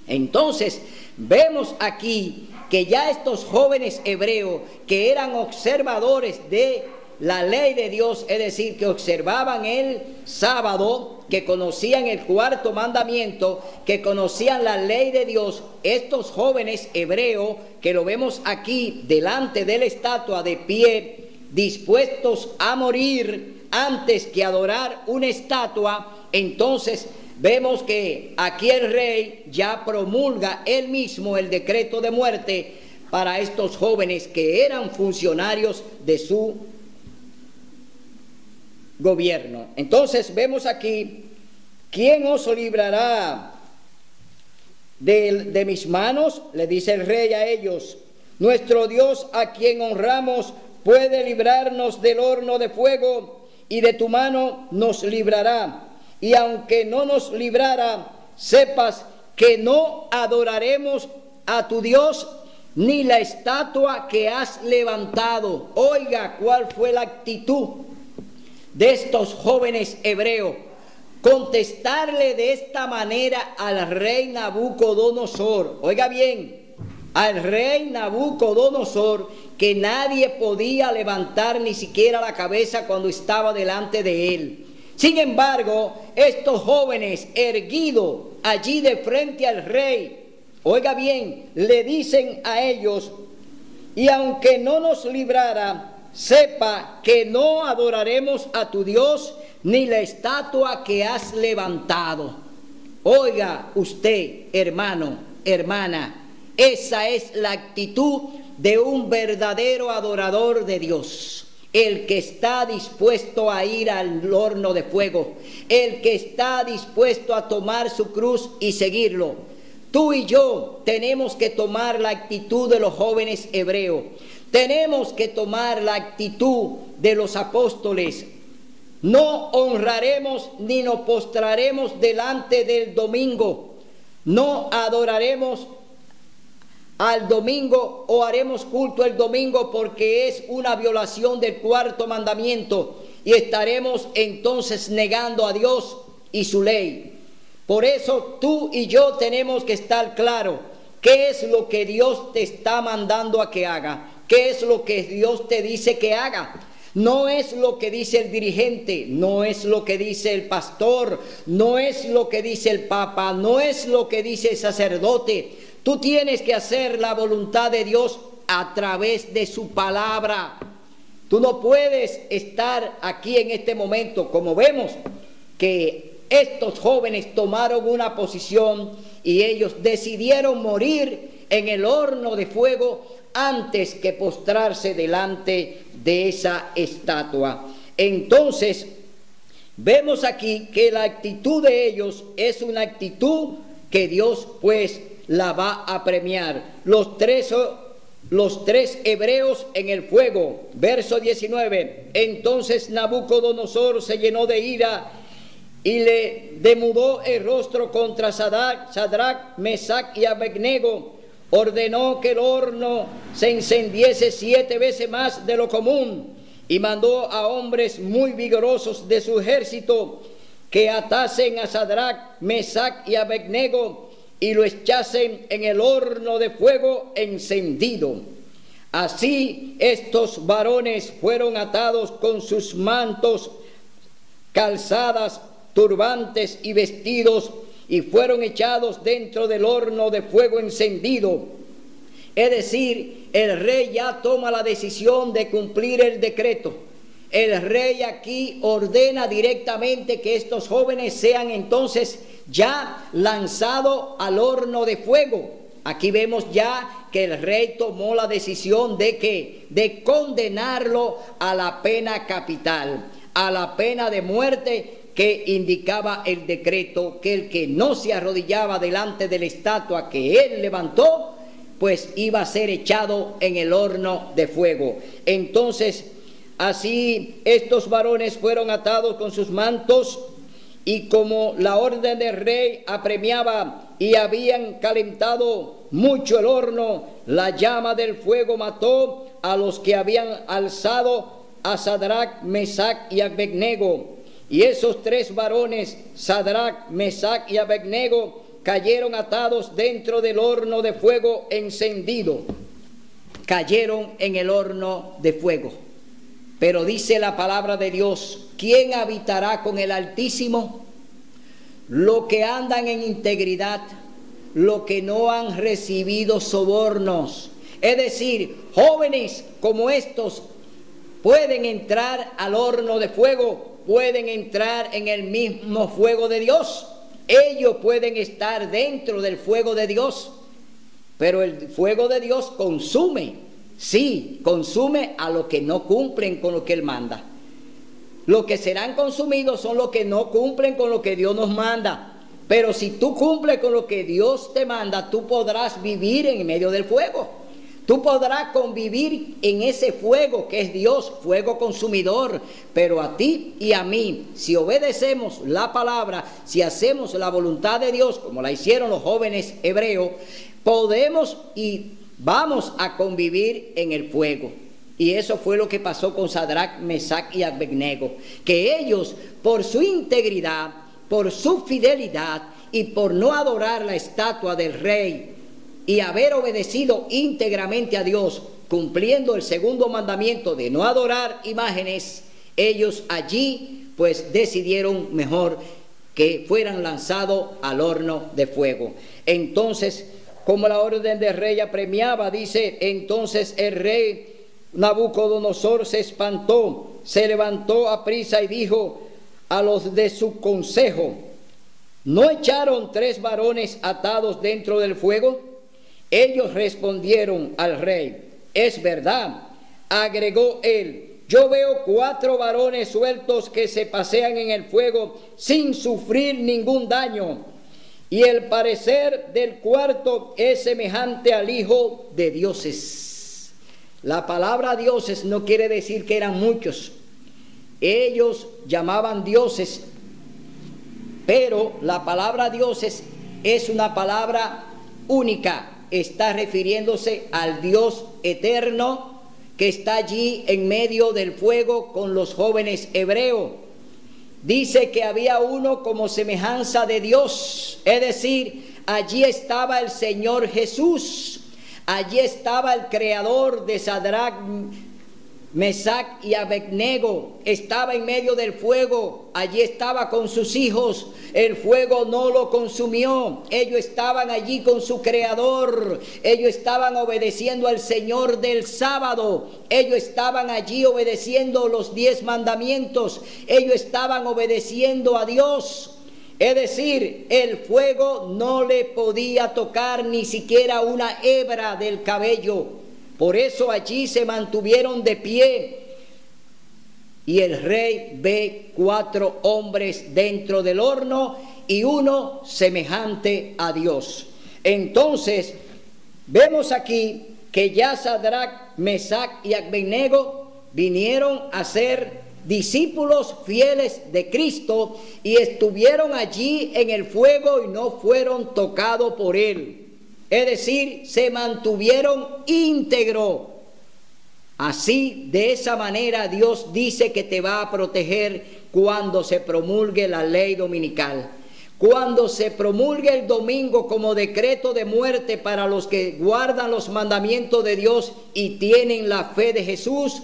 Entonces vemos aquí que ya estos jóvenes hebreos que eran observadores de la ley de Dios, es decir, que observaban el sábado, que conocían el cuarto mandamiento, que conocían la ley de Dios, estos jóvenes hebreos que lo vemos aquí delante de la estatua de pie, dispuestos a morir antes que adorar una estatua, entonces vemos que aquí el rey ya promulga él mismo el decreto de muerte para estos jóvenes que eran funcionarios de su gobierno. Entonces vemos aquí: ¿quién os librará de mis manos? Le dice el rey a ellos: nuestro Dios, a quien honramos, puede librarnos del horno de fuego, y de tu mano nos librará. Y aunque no nos librara, sepas que no adoraremos a tu Dios ni la estatua que has levantado. Oiga, ¿cuál fue la actitud de estos jóvenes hebreos? Contestarle de esta manera al rey Nabucodonosor. Oiga bien, al rey Nabucodonosor, que nadie podía levantar ni siquiera la cabeza cuando estaba delante de él. Sin embargo, estos jóvenes, erguidos allí de frente al rey, oiga bien, le dicen a ellos: y aunque no nos librara, sepa que no adoraremos a tu Dios ni la estatua que has levantado. Oiga usted, hermano, hermana, esa es la actitud de un verdadero adorador de Dios. El que está dispuesto a ir al horno de fuego, el que está dispuesto a tomar su cruz y seguirlo. Tú y yo tenemos que tomar la actitud de los jóvenes hebreos. Tenemos que tomar la actitud de los apóstoles. No honraremos ni nos postraremos delante del domingo. No adoraremos al domingo o haremos culto el domingo, porque es una violación del cuarto mandamiento y estaremos entonces negando a Dios y su ley. Por eso tú y yo tenemos que estar claros qué es lo que Dios te está mandando a que haga, qué es lo que Dios te dice que haga. No es lo que dice el dirigente, no es lo que dice el pastor, no es lo que dice el papa, no es lo que dice el sacerdote. Tú tienes que hacer la voluntad de Dios a través de su palabra. Tú no puedes estar aquí en este momento, como vemos que estos jóvenes tomaron una posición y ellos decidieron morir en el horno de fuego antes que postrarse delante de esa estatua. Entonces, vemos aquí que la actitud de ellos es una actitud que Dios pues la va a premiar. Los tres hebreos en el fuego. Verso 19. Entonces Nabucodonosor se llenó de ira y le demudó el rostro contra Sadrac, Mesac y Abednego. Ordenó que el horno se encendiese 7 veces más de lo común y mandó a hombres muy vigorosos de su ejército que atasen a Sadrac, Mesac y Abednego y lo echasen en el horno de fuego encendido. Así estos varones fueron atados con sus mantos, calzadas, turbantes y vestidos, y fueron echados dentro del horno de fuego encendido. Es decir, el rey ya toma la decisión de cumplir el decreto. El rey aquí ordena directamente que estos jóvenes sean entonces ya lanzados al horno de fuego. Aquí vemos ya que el rey tomó la decisión de condenarlo a la pena capital, a la pena de muerte, que indicaba el decreto que el que no se arrodillaba delante de la estatua que él levantó, pues iba a ser echado en el horno de fuego. Entonces, así estos varones fueron atados con sus mantos, y como la orden del rey apremiaba y habían calentado mucho el horno, la llama del fuego mató a los que habían alzado a Sadrac, Mesac y Abednego. Y esos 3 varones, Sadrac, Mesac y Abednego, cayeron atados dentro del horno de fuego encendido. Cayeron en el horno de fuego. Pero dice la palabra de Dios: ¿quién habitará con el Altísimo? Los que andan en integridad, los que no han recibido sobornos. Es decir, jóvenes como estos pueden entrar al horno de fuego, pueden entrar en el mismo fuego de Dios. Ellos pueden estar dentro del fuego de Dios, pero el fuego de Dios consume, sí, consume a los que no cumplen con lo que Él manda. Los que serán consumidos son los que no cumplen con lo que Dios nos manda. Pero si tú cumples con lo que Dios te manda, tú podrás vivir en medio del fuego. Tú podrás convivir en ese fuego que es Dios, fuego consumidor. Pero a ti y a mí, si obedecemos la palabra, si hacemos la voluntad de Dios, como la hicieron los jóvenes hebreos, podemos y vamos a convivir en el fuego. Y eso fue lo que pasó con Sadrac, Mesac y Abednego, que ellos, por su integridad, por su fidelidad y por no adorar la estatua del rey y haber obedecido íntegramente a Dios, cumpliendo el segundo mandamiento de no adorar imágenes, ellos allí pues decidieron mejor que fueran lanzados al horno de fuego. Entonces, como la orden del rey apremiaba, dice, entonces el rey Nabucodonosor se espantó, se levantó aprisa y dijo a los de su consejo, ¿no echaron 3 varones atados dentro del fuego? Ellos respondieron al rey, es verdad. Agregó él, yo veo 4 varones sueltos que se pasean en el fuego sin sufrir ningún daño, y el parecer del cuarto es semejante al Hijo de Dioses. La palabra dioses no quiere decir que eran muchos. Ellos llamaban dioses, pero la palabra dioses es una palabra única. Está refiriéndose al Dios eterno que está allí en medio del fuego con los jóvenes hebreos. Dice que había uno como semejanza de Dios, es decir, allí estaba el Señor Jesús, allí estaba el creador de Sadrach, Mesach y Abednego, estaba en medio del fuego, allí estaba con sus hijos, el fuego no lo consumió, ellos estaban allí con su creador, ellos estaban obedeciendo al Señor del sábado, ellos estaban allí obedeciendo los 10 mandamientos, ellos estaban obedeciendo a Dios. Es decir, el fuego no le podía tocar ni siquiera una hebra del cabello. Por eso allí se mantuvieron de pie. Y el rey ve 4 hombres dentro del horno y uno semejante a Dios. Entonces, vemos aquí que ya Sadrach, Mesach y Abednego vinieron a ser discípulos fieles de Cristo y estuvieron allí en el fuego y no fueron tocados por él. Es decir, se mantuvieron íntegros. Así, de esa manera, Dios dice que te va a proteger cuando se promulgue la ley dominical. Cuando se promulgue el domingo como decreto de muerte para los que guardan los mandamientos de Dios y tienen la fe de Jesús,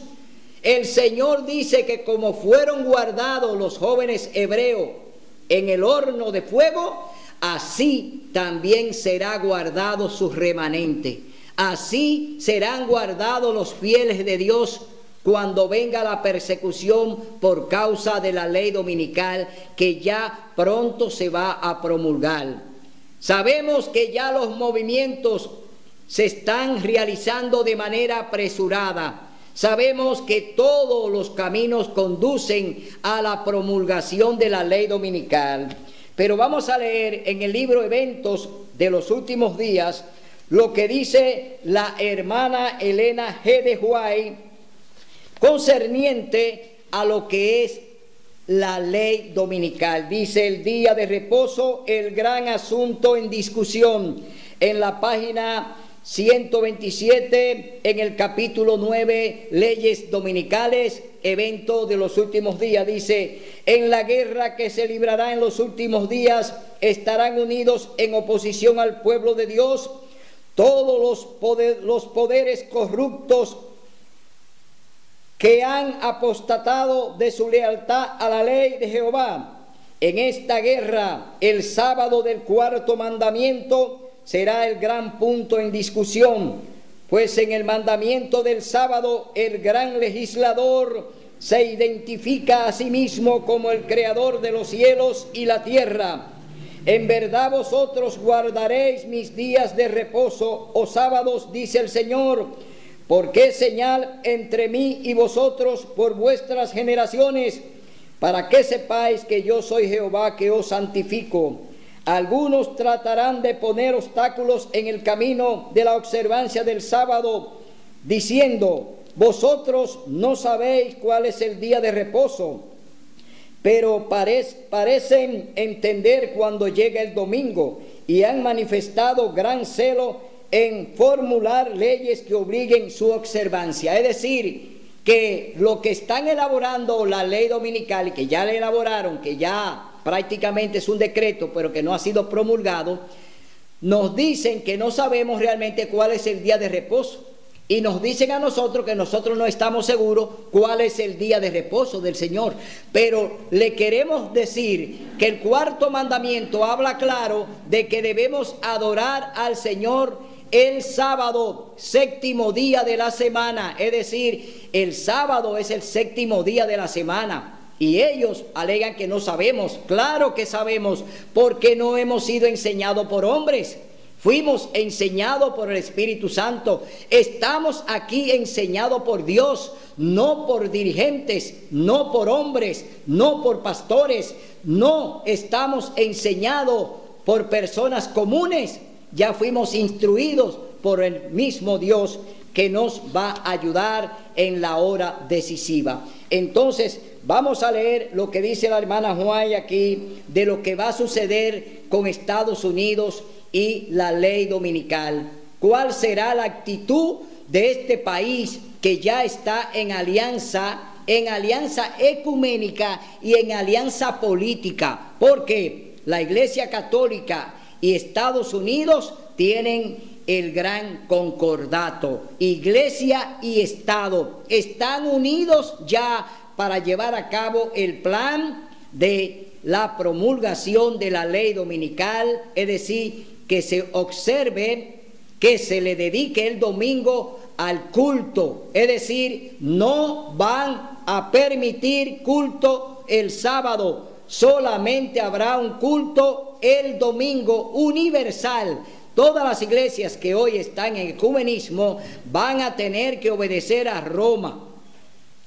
el Señor dice que como fueron guardados los jóvenes hebreos en el horno de fuego, así también será guardado su remanente. Así serán guardados los fieles de Dios cuando venga la persecución por causa de la ley dominical que ya pronto se va a promulgar. Sabemos que ya los movimientos se están realizando de manera apresurada. Sabemos que todos los caminos conducen a la promulgación de la ley dominical. Pero vamos a leer en el libro Eventos de los Últimos Días lo que dice la hermana Elena G. de White concerniente a lo que es la ley dominical. Dice: el día de reposo, el gran asunto en discusión. En la página 127, en el capítulo 9, leyes dominicales, evento de los últimos días, dice: en la guerra que se librará en los últimos días, estarán unidos en oposición al pueblo de Dios todos los poderes corruptos que han apostatado de su lealtad a la ley de Jehová. En esta guerra, el sábado del 4º mandamiento será el gran punto en discusión, pues en el mandamiento del sábado el gran legislador se identifica a sí mismo como el creador de los cielos y la tierra. En verdad vosotros guardaréis mis días de reposo o sábados, dice el Señor, porque es señal entre mí y vosotros por vuestras generaciones, para que sepáis que yo soy Jehová que os santifico. Algunos tratarán de poner obstáculos en el camino de la observancia del sábado, diciendo: vosotros no sabéis cuál es el día de reposo, pero parecen entender cuando llega el domingo, y han manifestado gran celo en formular leyes que obliguen su observancia. Es decir, que lo que están elaborando la ley dominical, y que ya la elaboraron, que ya prácticamente es un decreto, pero que no ha sido promulgado, nos dicen que no sabemos realmente cuál es el día de reposo. Y nos dicen a nosotros que nosotros no estamos seguros cuál es el día de reposo del Señor. Pero le queremos decir que el cuarto mandamiento habla claro de que debemos adorar al Señor el sábado, séptimo día de la semana. Es decir, el sábado es el séptimo día de la semana. Y ellos alegan que no sabemos. Claro que sabemos, porque no hemos sido enseñados por hombres. Fuimos enseñados por el Espíritu Santo. Estamos aquí enseñados por Dios, no por dirigentes, no por hombres, no por pastores. No estamos enseñados por personas comunes. Ya fuimos instruidos por el mismo Dios que nos va a ayudar en la hora decisiva. Entonces, vamos a leer lo que dice la hermana Juay aquí de lo que va a suceder con Estados Unidos y la ley dominical. ¿Cuál será la actitud de este país que ya está en alianza ecuménica y en alianza política? Porque la Iglesia Católica y Estados Unidos tienen el gran concordato. Iglesia y Estado están unidos ya para llevar a cabo el plan de la promulgación de la ley dominical, es decir, que se observe, que se le dedique el domingo al culto, es decir, no van a permitir culto el sábado, solamente habrá un culto el domingo universal. Todas las iglesias que hoy están en ecumenismo van a tener que obedecer a Roma,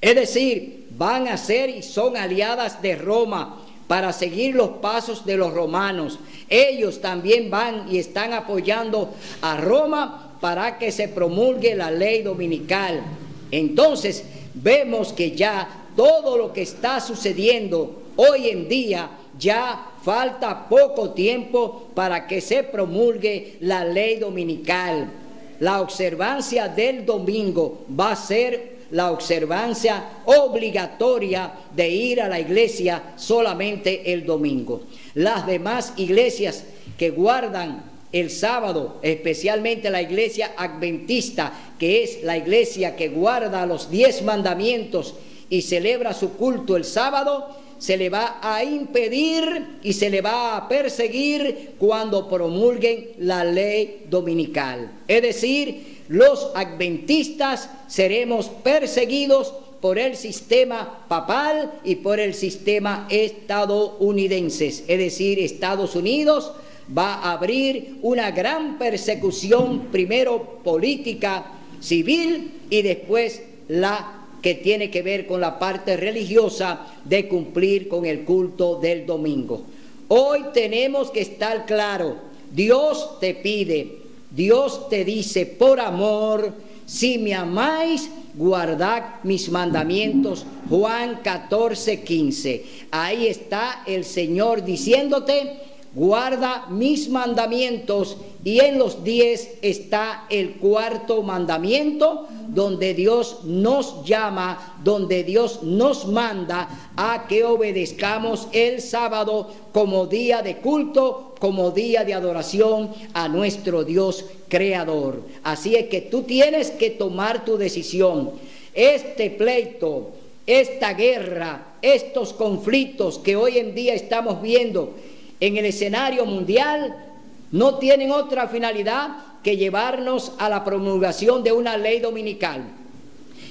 es decir, van a ser y son aliadas de Roma para seguir los pasos de los romanos. Ellos también van y están apoyando a Roma para que se promulgue la ley dominical. Entonces vemos que ya todo lo que está sucediendo hoy en día, ya falta poco tiempo para que se promulgue la ley dominical. La observancia del domingo va a ser la observancia obligatoria de ir a la iglesia solamente el domingo. Las demás iglesias que guardan el sábado, especialmente la iglesia adventista, que es la iglesia que guarda los 10 mandamientos y celebra su culto el sábado, se le va a impedir y se le va a perseguir cuando promulguen la ley dominical. Es decir, los adventistas seremos perseguidos por el sistema papal y por el sistema estadounidense. Es decir, Estados Unidos va a abrir una gran persecución, primero política, civil, y después la que tiene que ver con la parte religiosa de cumplir con el culto del domingo. Hoy tenemos que estar claro, Dios te pide, Dios te dice, por amor, si me amáis, guardad mis mandamientos. Juan 14:15. Ahí está el Señor diciéndote, guarda mis mandamientos, y en los 10 está el cuarto mandamiento, donde Dios nos llama, donde Dios nos manda a que obedezcamos el sábado como día de culto, como día de adoración a nuestro Dios creador. Así es que tú tienes que tomar tu decisión. Este pleito, esta guerra, estos conflictos que hoy en día estamos viendo en el escenario mundial no tienen otra finalidad que llevarnos a la promulgación de una ley dominical.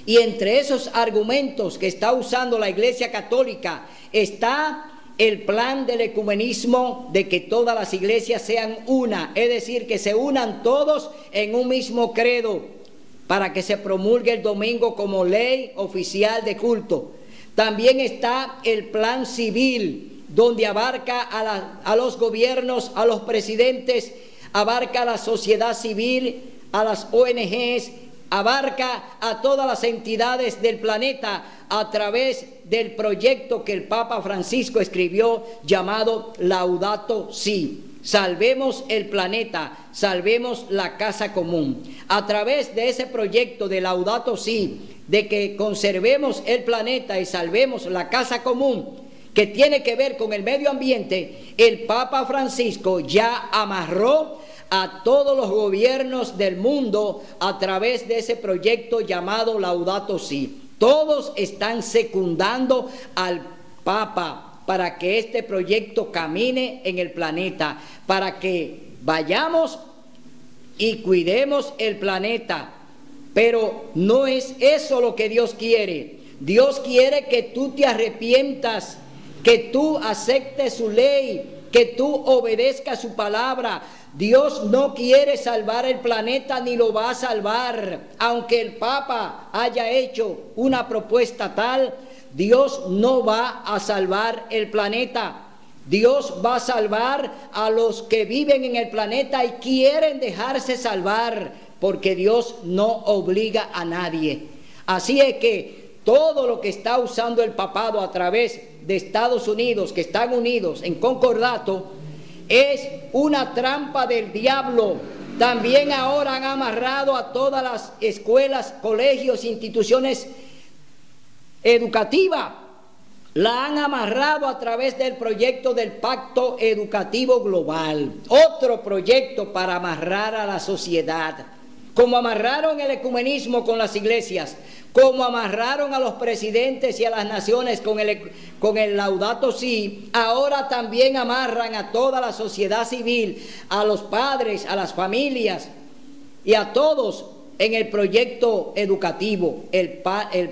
Y entre esos argumentos que está usando la Iglesia Católica está el plan del ecumenismo, de que todas las iglesias sean una, es decir, que se unan todos en un mismo credo para que se promulgue el domingo como ley oficial de culto. También está el plan civil, donde abarca a los gobiernos, a los presidentes, abarca a la sociedad civil, a las ONGs, abarca a todas las entidades del planeta a través del proyecto que el Papa Francisco escribió llamado Laudato Si. Salvemos el planeta, salvemos la casa común. A través de ese proyecto de Laudato Si, de que conservemos el planeta y salvemos la casa común, que tiene que ver con el medio ambiente, el Papa Francisco ya amarró a todos los gobiernos del mundo a través de ese proyecto llamado Laudato Si. Todos están secundando al Papa para que este proyecto camine en el planeta, para que vayamos y cuidemos el planeta. Pero no es eso lo que Dios quiere. Dios quiere que tú te arrepientas, que tú aceptes su ley, que tú obedezcas su palabra. Dios no quiere salvar el planeta ni lo va a salvar. Aunque el Papa haya hecho una propuesta tal, Dios no va a salvar el planeta. Dios va a salvar a los que viven en el planeta y quieren dejarse salvar, porque Dios no obliga a nadie. Así es que todo lo que está usando el papado a través de Estados Unidos, que están unidos en concordato, es una trampa del diablo. También ahora han amarrado a todas las escuelas, colegios, instituciones educativas. La han amarrado a través del proyecto del Pacto Educativo Global. Otro proyecto para amarrar a la sociedad. Como amarraron el ecumenismo con las iglesias, como amarraron a los presidentes y a las naciones con el Laudato Si, ahora también amarran a toda la sociedad civil, a los padres, a las familias y a todos en el proyecto educativo, el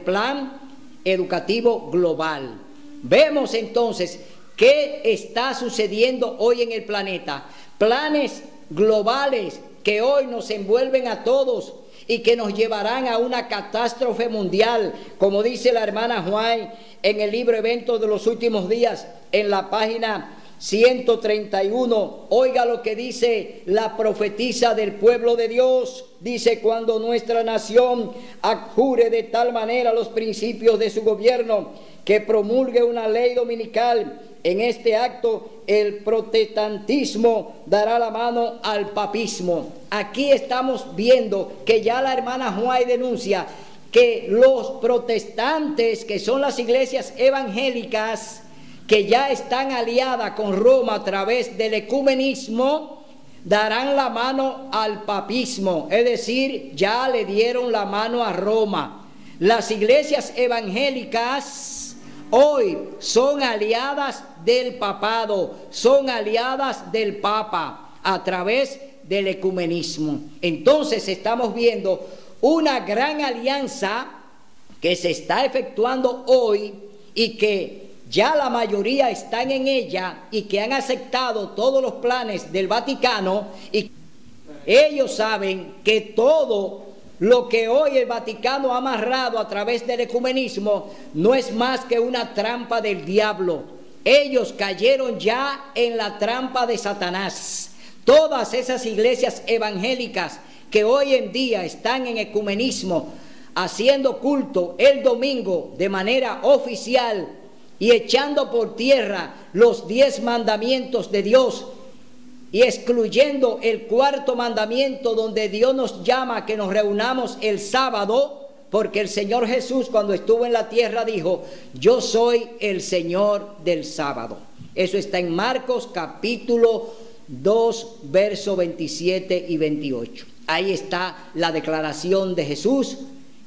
Plan Educativo Global. Vemos entonces qué está sucediendo hoy en el planeta. Planes globales que hoy nos envuelven a todos y que nos llevarán a una catástrofe mundial, como dice la hermana Juan en el libro Eventos de los Últimos Días, en la página 131. Oiga lo que dice la profetisa del pueblo de Dios. Dice: cuando nuestra nación adjure de tal manera los principios de su gobierno, que promulgue una ley dominical, en este acto el protestantismo dará la mano al papismo. Aquí estamos viendo que ya la hermana Juay denuncia que los protestantes, que son las iglesias evangélicas, que ya están aliadas con Roma a través del ecumenismo, darán la mano al papismo, es decir, ya le dieron la mano a Roma. Las iglesias evangélicas hoy son aliadas del papado, son aliadas del Papa a través del ecumenismo. Entonces estamos viendo una gran alianza que se está efectuando hoy y que ya la mayoría están en ella y que han aceptado todos los planes del Vaticano, y ellos saben que todo lo que hoy el Vaticano ha amarrado a través del ecumenismo no es más que una trampa del diablo. Ellos cayeron ya en la trampa de Satanás. Todas esas iglesias evangélicas que hoy en día están en ecumenismo, haciendo culto el domingo de manera oficial y echando por tierra los 10 mandamientos de Dios, y excluyendo el 4.º mandamiento, donde Dios nos llama a que nos reunamos el sábado, porque el Señor Jesús, cuando estuvo en la tierra, dijo: yo soy el Señor del sábado. Eso está en Marcos capítulo 2, versos 27 y 28. Ahí está la declaración de Jesús,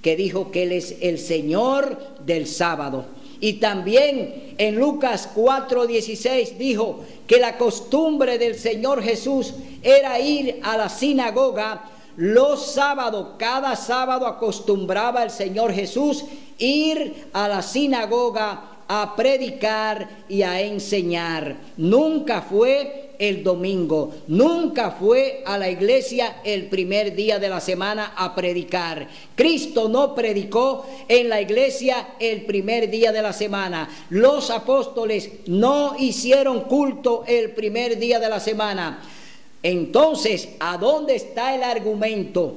que dijo que Él es el Señor del sábado. Y también en Lucas 4:16 dijo que la costumbre del Señor Jesús era ir a la sinagoga los sábados. Cada sábado acostumbraba el Señor Jesús ir a la sinagoga a predicar y a enseñar. Nunca fue el domingo, nunca fue a la iglesia el primer día de la semana a predicar. Cristo no predicó en la iglesia el primer día de la semana. Los apóstoles no hicieron culto el primer día de la semana. Entonces, ¿a dónde está el argumento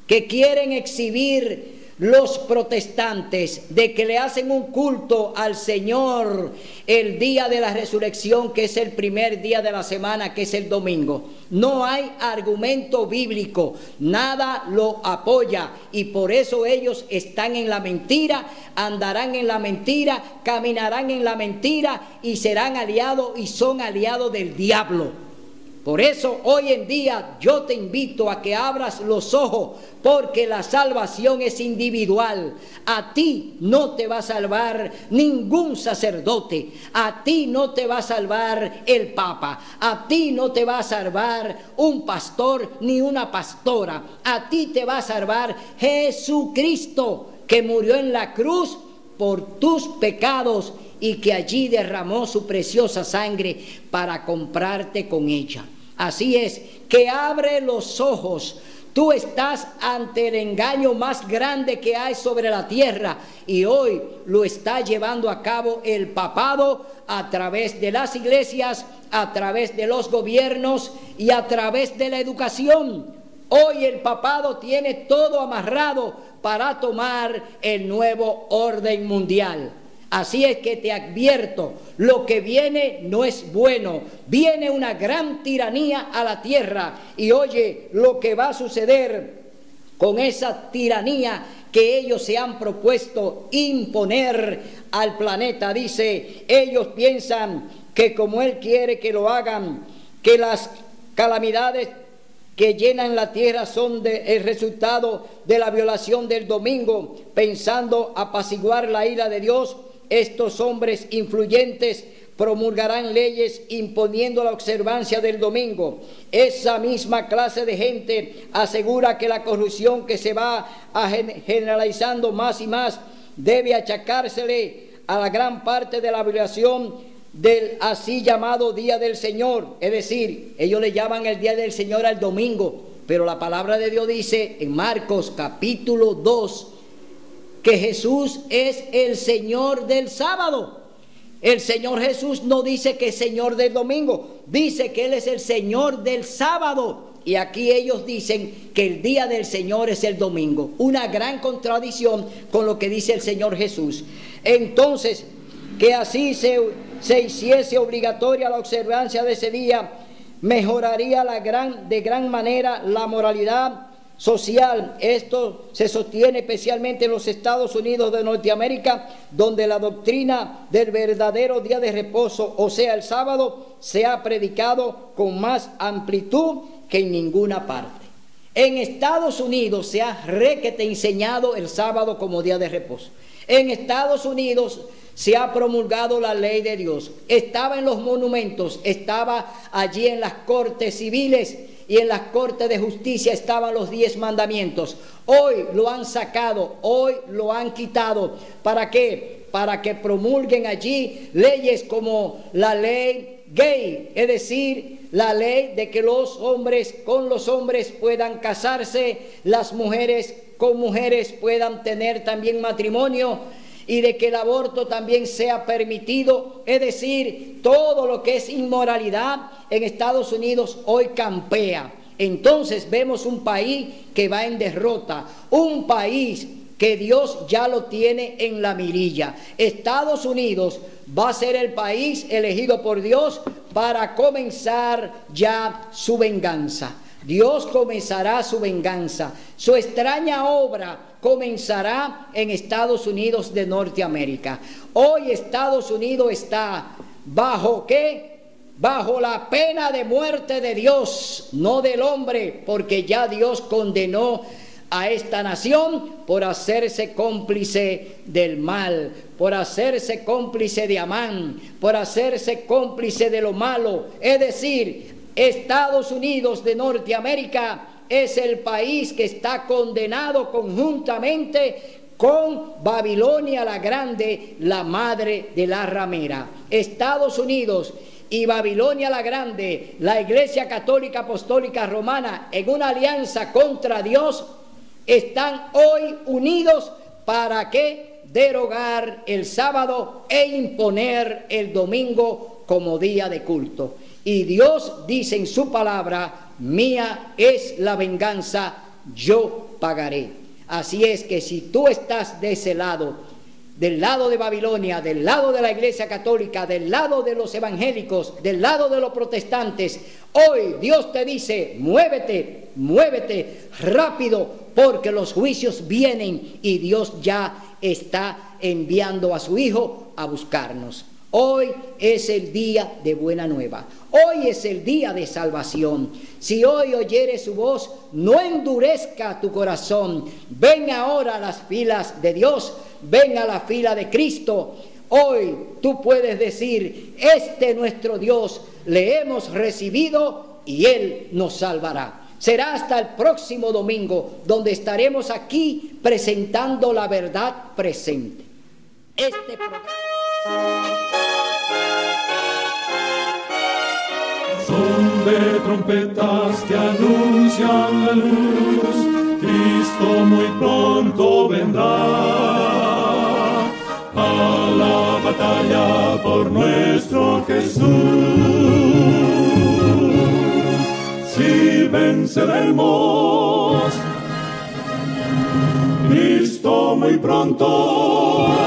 que quieren exhibir los protestantes de que le hacen un culto al Señor el día de la resurrección, que es el primer día de la semana, que es el domingo? No hay argumento bíblico, nada lo apoya, y por eso ellos están en la mentira, andarán en la mentira, caminarán en la mentira y serán aliados y son aliados del diablo. Por eso hoy en día yo te invito a que abras los ojos, porque la salvación es individual. A ti no te va a salvar ningún sacerdote, a ti no te va a salvar el Papa, a ti no te va a salvar un pastor ni una pastora, a ti te va a salvar Jesucristo, que murió en la cruz por tus pecados y que allí derramó su preciosa sangre para comprarte con ella. Así es, que abre los ojos. Tú estás ante el engaño más grande que hay sobre la tierra, y hoy lo está llevando a cabo el papado a través de las iglesias, a través de los gobiernos y a través de la educación. Hoy el papado tiene todo amarrado para tomar el nuevo orden mundial. Así es que te advierto, lo que viene no es bueno. Viene una gran tiranía a la tierra, y oye lo que va a suceder con esa tiranía que ellos se han propuesto imponer al planeta. Dice, ellos piensan que como Él quiere que lo hagan, que las calamidades que llenan la tierra son el resultado de la violación del domingo, pensando apaciguar la ira de Dios. Estos hombres influyentes promulgarán leyes imponiendo la observancia del domingo. Esa misma clase de gente asegura que la corrupción que se va generalizando más y más debe achacársele a la gran parte de la violación del así llamado Día del Señor. Es decir, ellos le llaman el Día del Señor al domingo, pero la palabra de Dios dice en Marcos capítulo 2 que Jesús es el Señor del sábado. El Señor Jesús no dice que es Señor del domingo, dice que Él es el Señor del sábado. Y aquí ellos dicen que el día del Señor es el domingo. Una gran contradicción con lo que dice el Señor Jesús. Entonces, que así se hiciese obligatoria la observancia de ese día, mejoraría de gran manera la moralidad social. Esto se sostiene especialmente en los Estados Unidos de Norteamérica, donde la doctrina del verdadero día de reposo, o sea, el sábado, se ha predicado con más amplitud que en ninguna parte. En Estados Unidos se ha enseñado el sábado como día de reposo. En Estados Unidos se ha promulgado la ley de Dios. Estaba en los monumentos, estaba allí en las cortes civiles y en las cortes de justicia estaban los 10 mandamientos. Hoy lo han sacado, hoy lo han quitado. ¿Para qué? Para que promulguen allí leyes como la ley gay, es decir, la ley de que los hombres con los hombres puedan casarse, las mujeres con mujeres puedan tener también matrimonio, y de que el aborto también sea permitido. Es decir, todo lo que es inmoralidad en Estados Unidos hoy campea. Entonces vemos un país que va en derrota, un país que Dios ya lo tiene en la mirilla. Estados Unidos va a ser el país elegido por Dios para comenzar ya su venganza. Dios comenzará su venganza. Su extraña obra comenzará en Estados Unidos de Norteamérica. Hoy Estados Unidos está ¿bajo qué? Bajo la pena de muerte de Dios, no del hombre, porque ya Dios condenó a esta nación por hacerse cómplice del mal, por hacerse cómplice de Amán, por hacerse cómplice de lo malo. Es decir, Estados Unidos de Norteamérica es el país que está condenado conjuntamente con Babilonia la Grande, la madre de la ramera. Estados Unidos y Babilonia la Grande, la Iglesia Católica Apostólica Romana, en una alianza contra Dios, están hoy unidos para que derogar el sábado e imponer el domingo como día de culto. Y Dios dice en su palabra: mía es la venganza, yo pagaré. Así es que si tú estás de ese lado, del lado de Babilonia, del lado de la Iglesia Católica, del lado de los evangélicos, del lado de los protestantes, hoy Dios te dice: muévete, muévete rápido, porque los juicios vienen y Dios ya está enviando a su Hijo a buscarnos. Hoy es el día de buena nueva. Hoy es el día de salvación. Si hoy oyeres su voz, no endurezca tu corazón. Ven ahora a las filas de Dios. Ven a la fila de Cristo. Hoy tú puedes decir, este nuestro Dios le hemos recibido y Él nos salvará. Será hasta el próximo domingo, donde estaremos aquí presentando la verdad presente. Este programa... Son de trompetas que anuncian la luz, Cristo muy pronto vendrá a la batalla por nuestro Jesús. Si venceremos, Cristo muy pronto